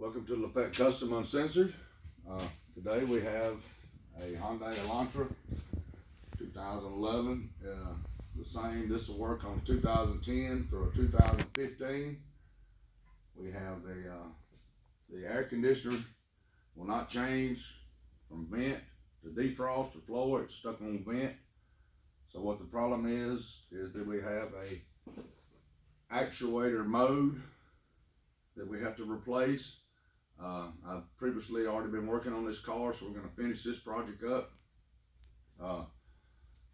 Welcome to Lafette Custom Uncensored. Today we have a Hyundai Elantra 2011. The same, this will work on 2010 through a 2015. We have the air conditioner will not change from vent to defrost to floor. It's stuck on vent. So what the problem is that we have a actuator mode that we have to replace. I've previously already been working on this car, so we're going to finish this project up.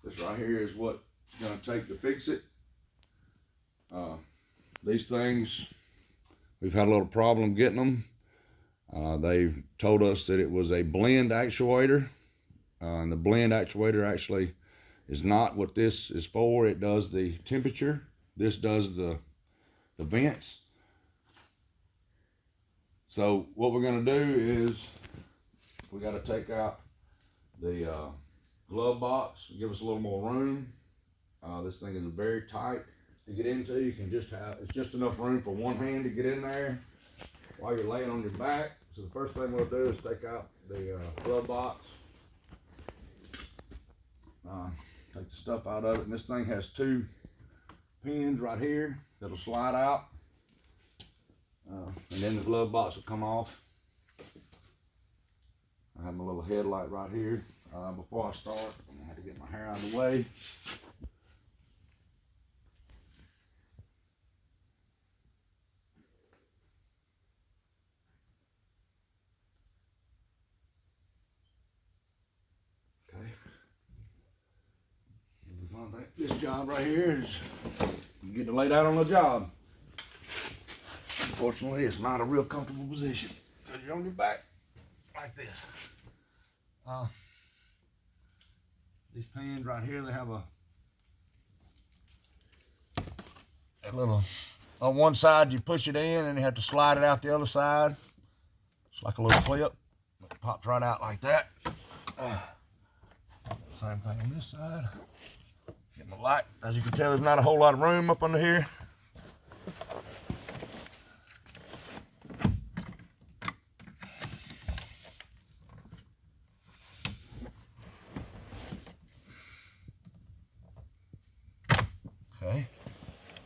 This right here is what it's going to take to fix it. These things, we've had a little problem getting them. They've told us that it was a blend actuator, and the blend actuator actually is not what this is for. It does the temperature. This does the vents. So what we're going to do is we got to take out the glove box, give us a little more room. This thing is very tight to get into. You can just have, it's just enough room for one hand to get in there while you're laying on your back. So the first thing we'll do is take out the glove box, take the stuff out of it, and this thing has two pins right here that'll slide out. And then the glove box will come off. I have my little headlight right here. Before I start, I'm gonna have to get my hair out of the way. Okay. This job right here is you get to lay down on the job. Unfortunately, it's not a real comfortable position because you're on your back like this. These pins right here, they have a little, on one side you push it in and you have to slide it out the other side. It's like a little clip. It pops right out like that. Same thing on this side. Get my light. As you can tell, there's not a whole lot of room up under here. Okay,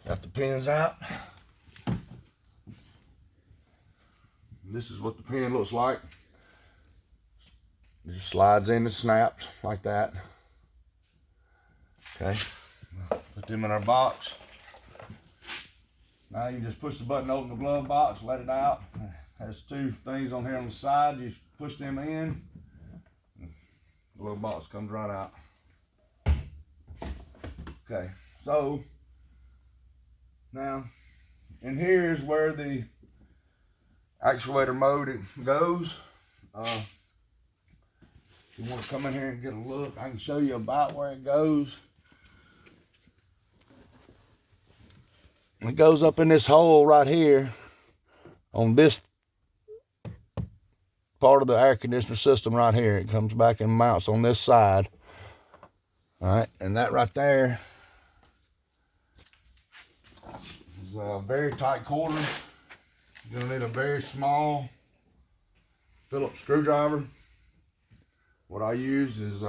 got the pins out. This is what the pin looks like. It just slides in and snaps like that. Okay, put them in our box. Now you just push the button, open the glove box, let it out. It has two things on here on the side. You push them in, the glove box comes right out. Okay, so now, and here's where the actuator mode goes. If you want to come in here and get a look, I can show you about where it goes. It goes up in this hole right here on this part of the air conditioner system right here. It comes back and mounts on this side. All right, and that right there is a very tight quarter. You're gonna need a very small Phillips screwdriver. What I use is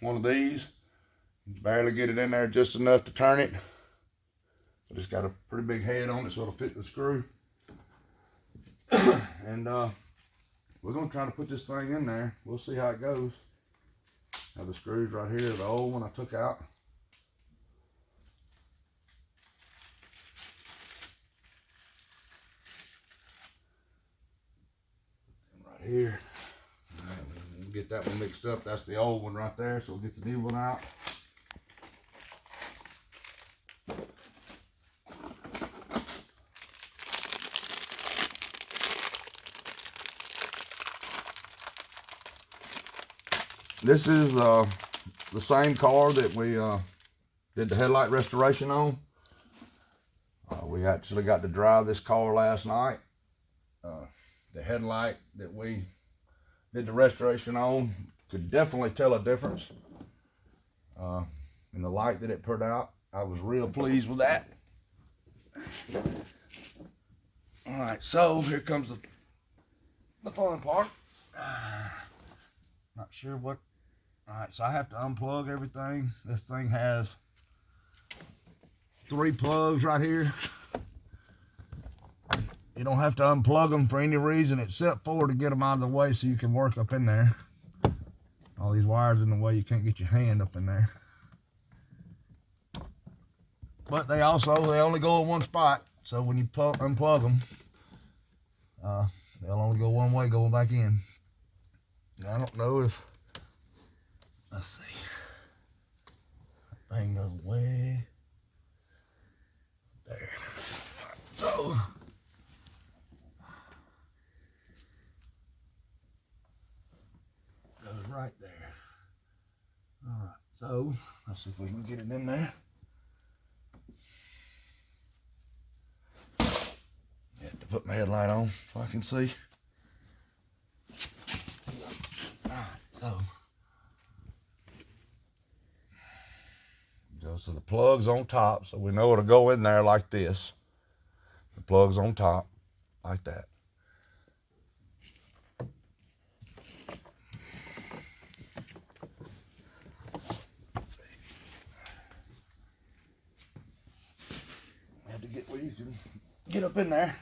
one of these. You barely get it in there just enough to turn it. But it's got a pretty big head on it, so it'll fit the screw. And we're gonna try to put this thing in there. We'll see how it goes. Now the screws right here, the old one I took out. Right here. All right, we'll get that one mixed up. That's the old one right there, so we'll get the new one out. This is the same car that we did the headlight restoration on. We actually got to drive this car last night. The headlight that we did the restoration on could definitely tell a difference in the light that it put out. I was real pleased with that. All right, so here comes the fun part. Not sure what. All right, so I have to unplug everything. This thing has 3 plugs right here. You don't have to unplug them for any reason except for to get them out of the way so you can work up in there. All these wires in the way, you can't get your hand up in there. But they only go in one spot. So when you unplug them, they'll only go one way going back in. I don't know if, let's see, that thing goes way there. So, goes right there. All right, so let's see if we can get it in there. I have to put my headlight on so I can see. So the plug's on top, so we know it'll go in there like this. The plug's on top, like that. Have to get where you can get up in there.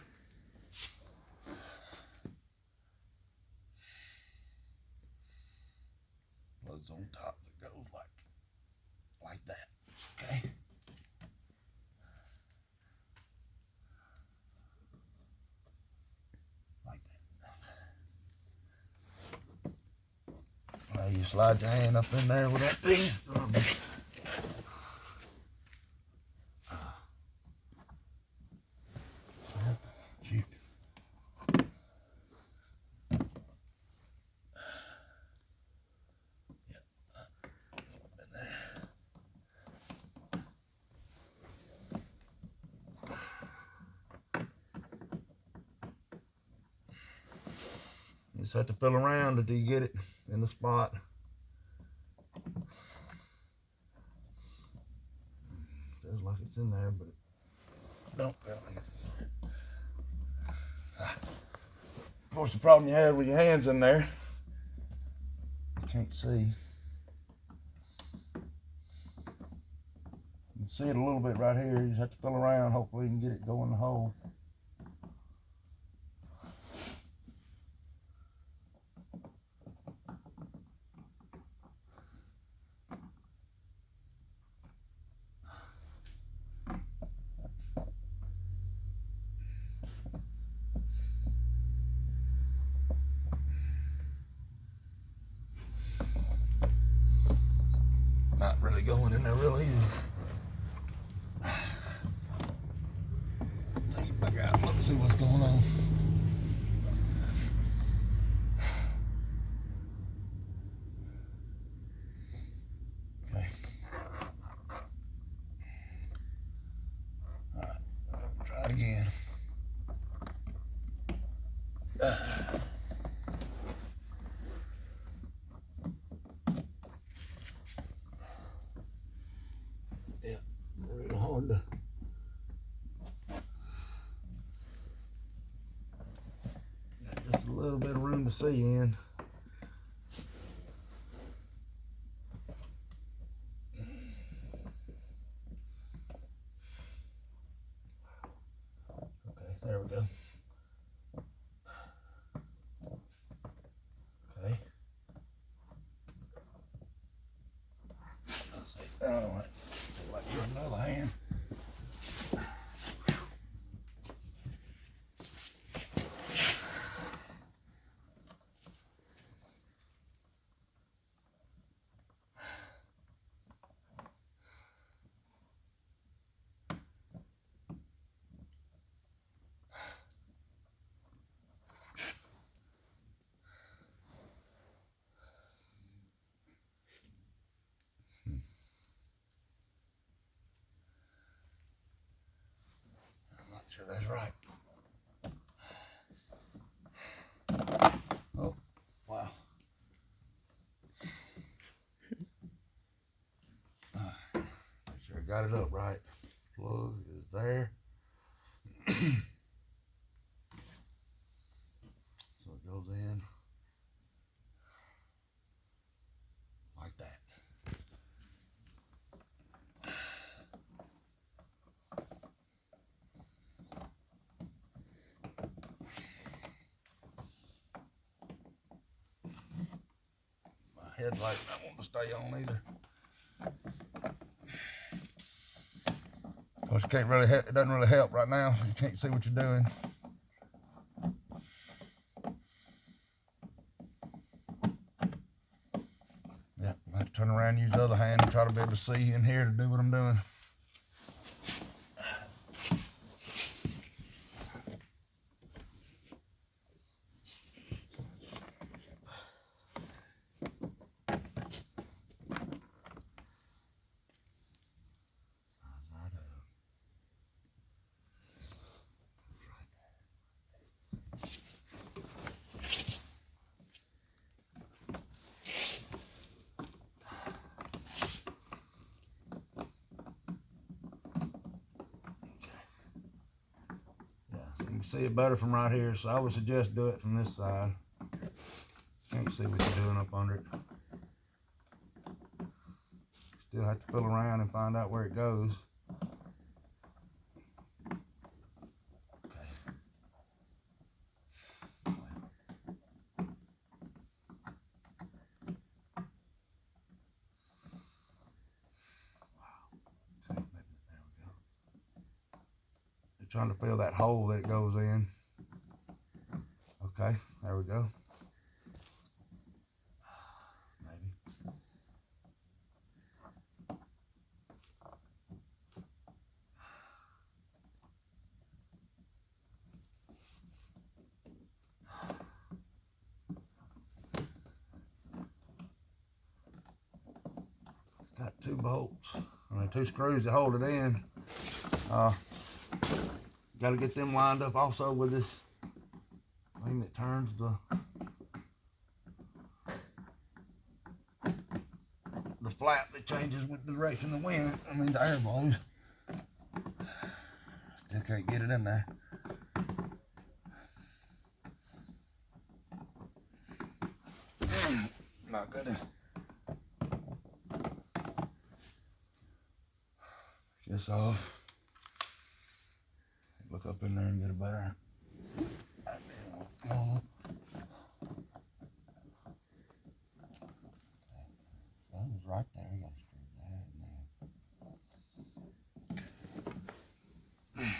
Plug's on top, it goes like that. Okay. Like that. Now you slide your hand up in there with that piece. Shoot. You just have to feel around until you get it in the spot. Feels like it's in there, but it don't feel like it's in there. Of course, the problem you have with your hands in there, you can't see. You can see it a little bit right here. You just have to feel around. Hopefully, you can get it go in the hole. Not really going in there real easy. Take it back out. Let's see what's going on. Okay. All right. Try it again. Yeah, real hard to. Got just a little bit of room to see in. Okay, there we go. Okay. Let's see. All right. Like your another hand. Sure that's right. Oh, wow. Make sure I got it up right. Plug is there. So it goes in like that. My headlight don't want to stay on either. Of course, you can't really help, it doesn't really help right now. You can't see what you're doing. Yeah, I have to turn around and use the other hand and try to be able to see in here to do what I'm doing. You can see it better from right here, so I would suggest do it from this side. Can't see what you're doing up under it. Still have to fill around and find out where it goes. Okay. Trying to fill that hole that it goes in. Okay, there we go. Maybe. It's got 2 bolts. I mean 2 screws to hold it in. Got to get them lined up also with this thing that turns the flap that changes with the direction of the wind. I mean the air blows. Still can't get it in there. My goodness. This off. Look up in there and get a better idea what's going on. That was right there. You got to screw that in there.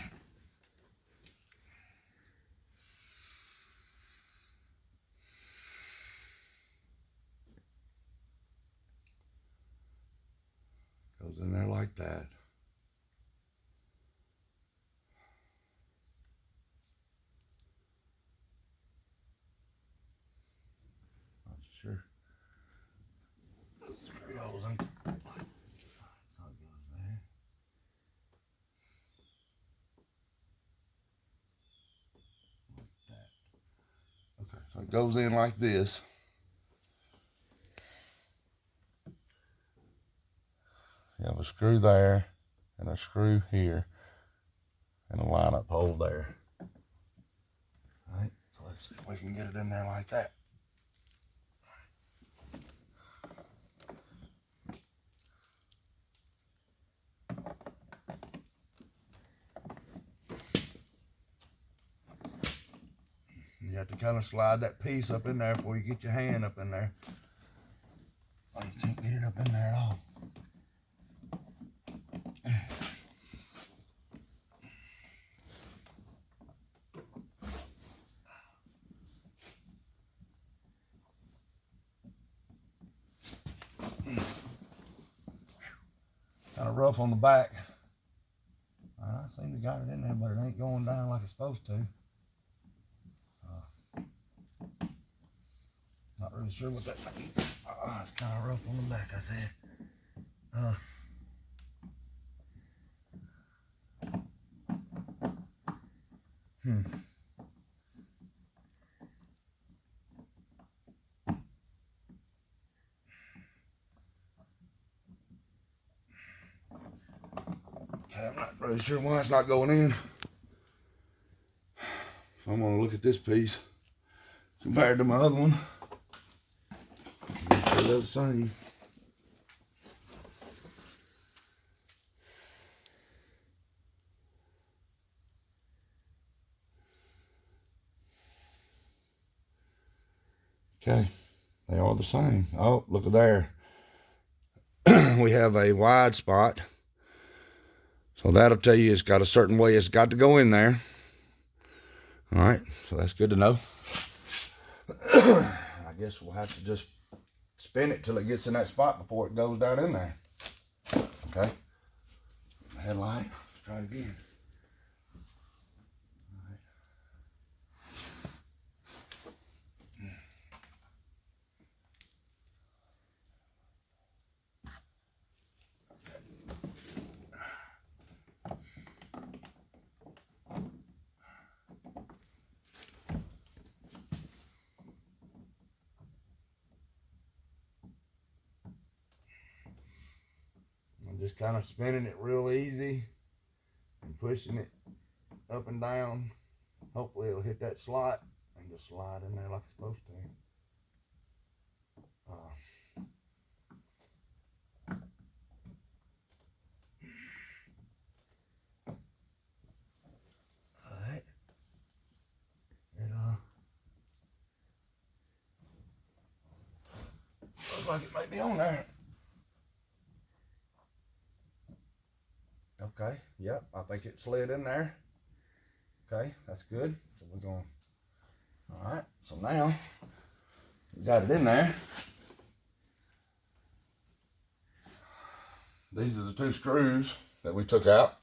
Goes in there like that. Sure. Screw holes in. So it goes there. Like that. Okay, so it goes in like this. You have a screw there and a screw here and a line-up hole there. All right, so let's see if we can get it in there like that. You have to kind of slide that piece up in there before you get your hand up in there. Oh, you can't get it up in there at all. Kind of rough on the back. I seem to got it in there, but it ain't going down like it's supposed to. Not really sure what that means. It's kind of rough on the back, I said. Okay, I'm not really sure why it's not going in. So I'm going to look at this piece. compared to my other one. Make sure they're the same. Okay, they are the same. Oh, look at there. We have a wide spot. So that'll tell you it's got a certain way it's got to go in there. All right, so that's good to know. I guess we'll have to just spin it till it gets in that spot before it goes down in there. Okay. Headlight. Let's try it again. All right. I'm just kind of spinning it real easy and pushing it up and down. Hopefully it'll hit that slot and just slide in there like it's supposed to. Alright. It looks like it might be on there. Okay, yep, I think it slid in there. Okay, that's good. So we're going, all right, so now we got it in there. These are the 2 screws that we took out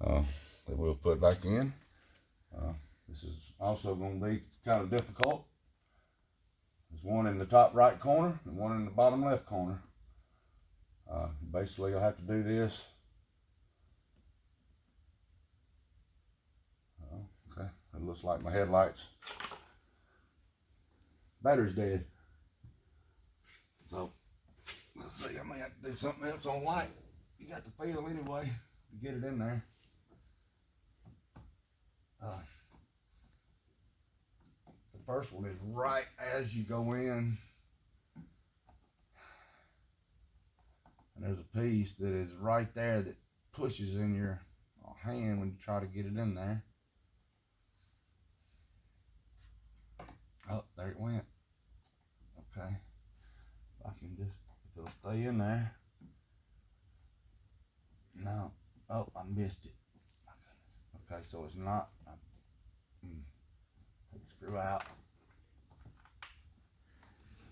that we'll put back in. This is also going to be kind of difficult. There's one in the top right corner and one in the bottom left corner. Basically, you'll have to do this. Okay, it looks like my headlights. Battery's dead. So, let's see, I may have to do something else on light. You got the feel anyway to get it in there. The first one is right as you go in. And there's a piece that is right there that pushes in your hand when you try to get it in there. Oh, there it went. Okay. I can just, if it'll stay in there. No. Oh, I missed it. Okay, so it's not. Take the screw out.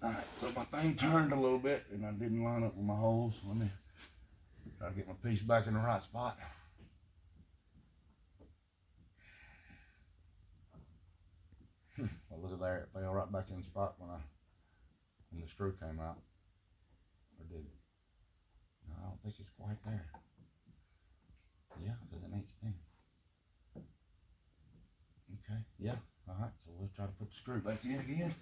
Alright, so my thing turned a little bit and I didn't line up with my holes. Let me try to get my piece back in the right spot. Well, look at there, it fell right back in the spot when the screw came out. Or did it? No, I don't think it's quite there. Yeah, because it ain't spinning. Okay, yeah, alright, so we'll try to put the screw back in again.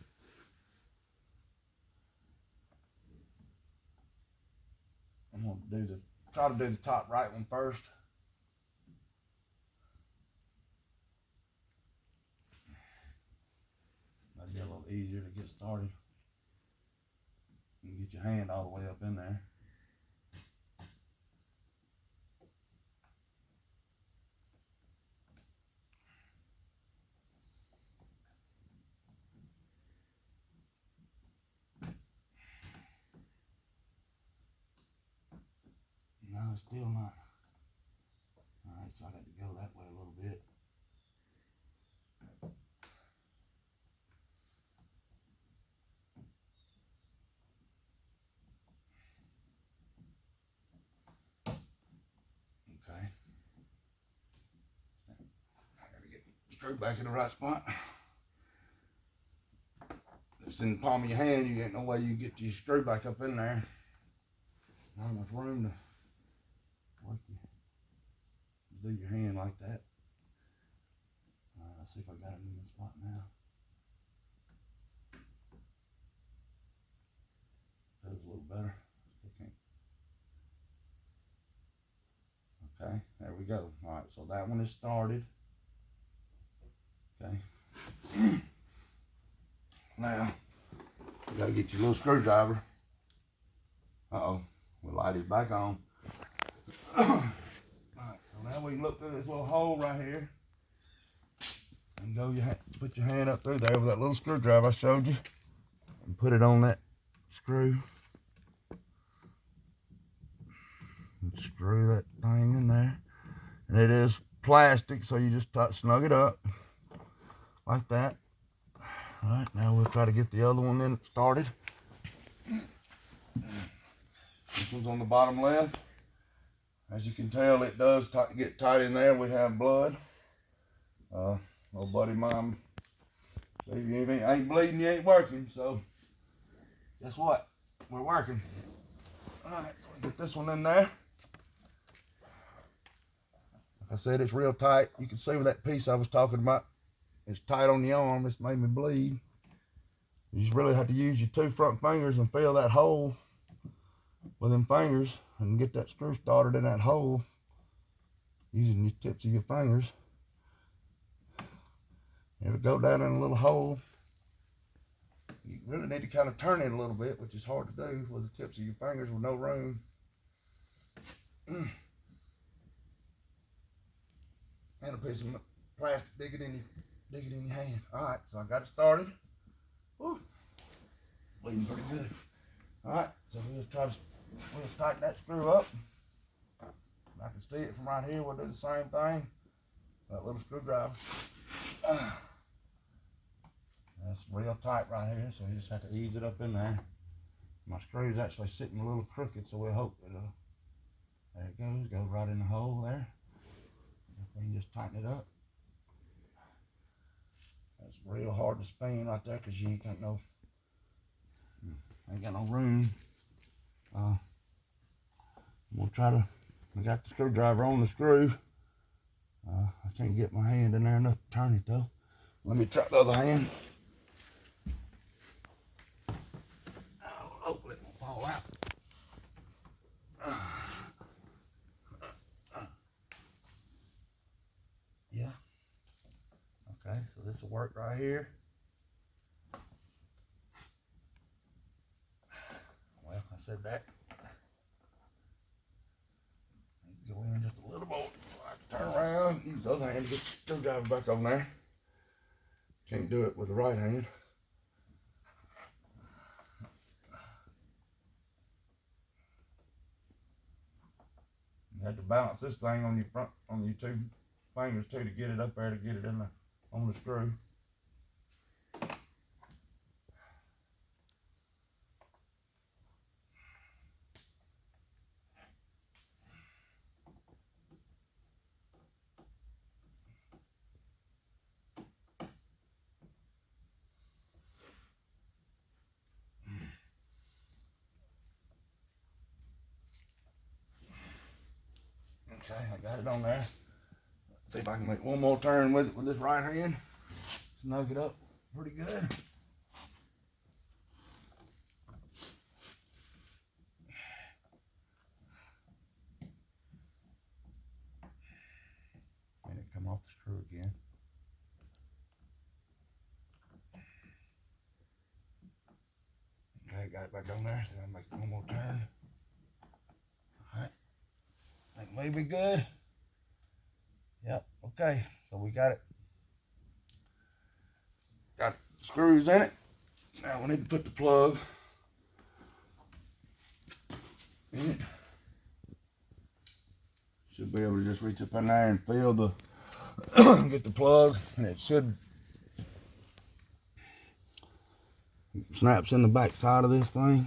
I'm gonna try to do the top right one first. That'll be a little easier to get started. You can get your hand all the way up in there. No, it's still not. Alright, so I got to go that way a little bit. Okay. I gotta get the screw back in the right spot. If it's in the palm of your hand, you ain't no way you can get your screw back up in there. Not enough room to work do your hand like that. Let's see if I got it in the spot now. That was a little better. Still can't. Okay, there we go. All right, so that one is started. Okay. Now, you gotta get your little screwdriver. Uh-oh, the light is back on. Alright, so now we can look through this little hole right here. And put your hand up through there with that little screwdriver I showed you. And put it on that screw. And screw that thing in there. And it is plastic, so you just snug it up. Like that. Alright, now we'll try to get the other one in started. This one's on the bottom left. As you can tell, it does get tight in there. We have blood. Old buddy mine, so if you ain't bleeding, you ain't working. So guess what? We're working. Alright, so we get this one in there. Like I said, it's real tight. You can see with that piece I was talking about, it's tight on the arm. It's made me bleed. You just really have to use your 2 front fingers and fill that hole with them fingers and get that screw started in that hole using your tips of your fingers. It'll go down in a little hole. You really need to kind of turn it a little bit, which is hard to do with the tips of your fingers with no room. And a piece of plastic, dig it in your hand. Alright, so I got it started. Woo, bleeding pretty good. Alright, so we'll tighten that screw up. I can see it from right here. We'll do the same thing. That little screwdriver. That's real tight right here, so you just have to ease it up in there. My screw's actually sitting a little crooked, so we'll hope that there it goes right in the hole there. You can just tighten it up. That's real hard to spin right there because you ain't got no room. We'll try to. I got the screwdriver on the screw. I can't get my hand in there enough to turn it though. Let me try the other hand. Hopefully it won't fall out. Yeah. Okay, so this will work right here. Well, I said that. Need to go in just a little more. Turn around, use the other hand to get the screwdriver back on there. Can't do it with the right hand. You have to balance this thing on your 2 fingers too to get it up there, to get it on the screw. Okay, I got it on there. Let's see if I can make one more turn with it with this right hand. Snug it up pretty good. And it come off the screw again. Okay, got it back on there, so I'll make one more turn. Alright. That may be good. Yep, okay, so we got it. Got screws in it. Now we need to put the plug in it. Should be able to just reach up in there and feel the get the plug, and it should snaps in the back side of this thing.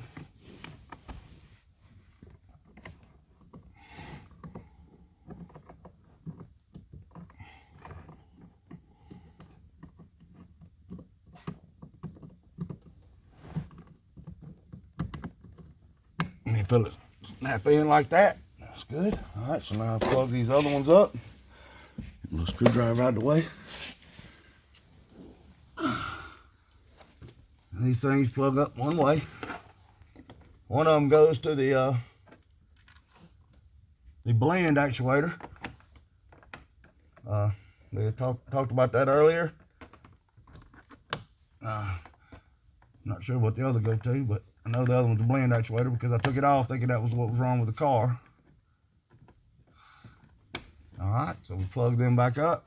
And you feel it snap in like that. That's good. All right, so now I'll plug these other ones up. Get a little screwdriver out of the way. These things plug up one way. One of them goes to the blend actuator. We talked about that earlier. Not sure what the other go to, but I know the other one's a blend actuator because I took it off thinking that was what was wrong with the car. All right, so we plug them back up.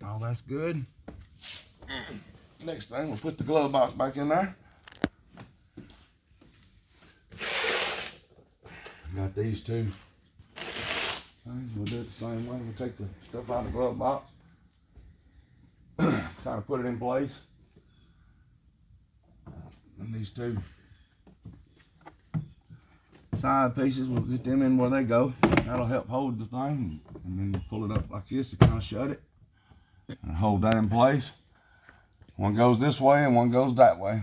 All that's good. Next thing, we'll put the glove box back in there. Got these two things. We'll do it the same way. We'll take the stuff out of the glove box, kind of put it in place. And these two side pieces, we'll get them in where they go. That'll help hold the thing. And then you pull it up like this to kind of shut it and hold that in place. One goes this way and one goes that way.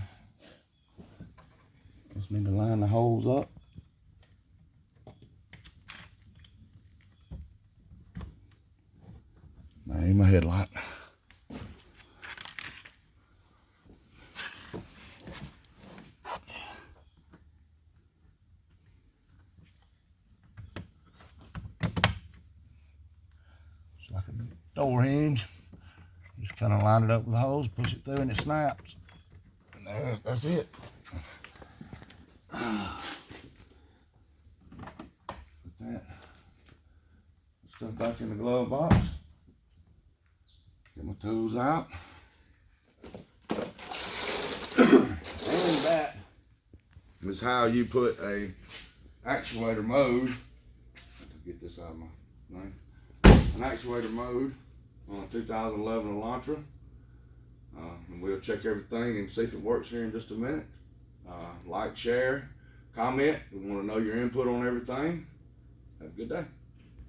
Just need to line the holes up. I need my headlight. It's like a door hinge. Just kind of line it up with the hose, push it through, and it snaps. And there, that's it. Put that stuff back in the glove box. Get my tools out. And that is how you put a actuator mode. Get this out of my thing. An actuator mode on a 2011 Elantra. And we'll check everything and see if it works here in just a minute. Like, share, comment. We want to know your input on everything. Have a good day.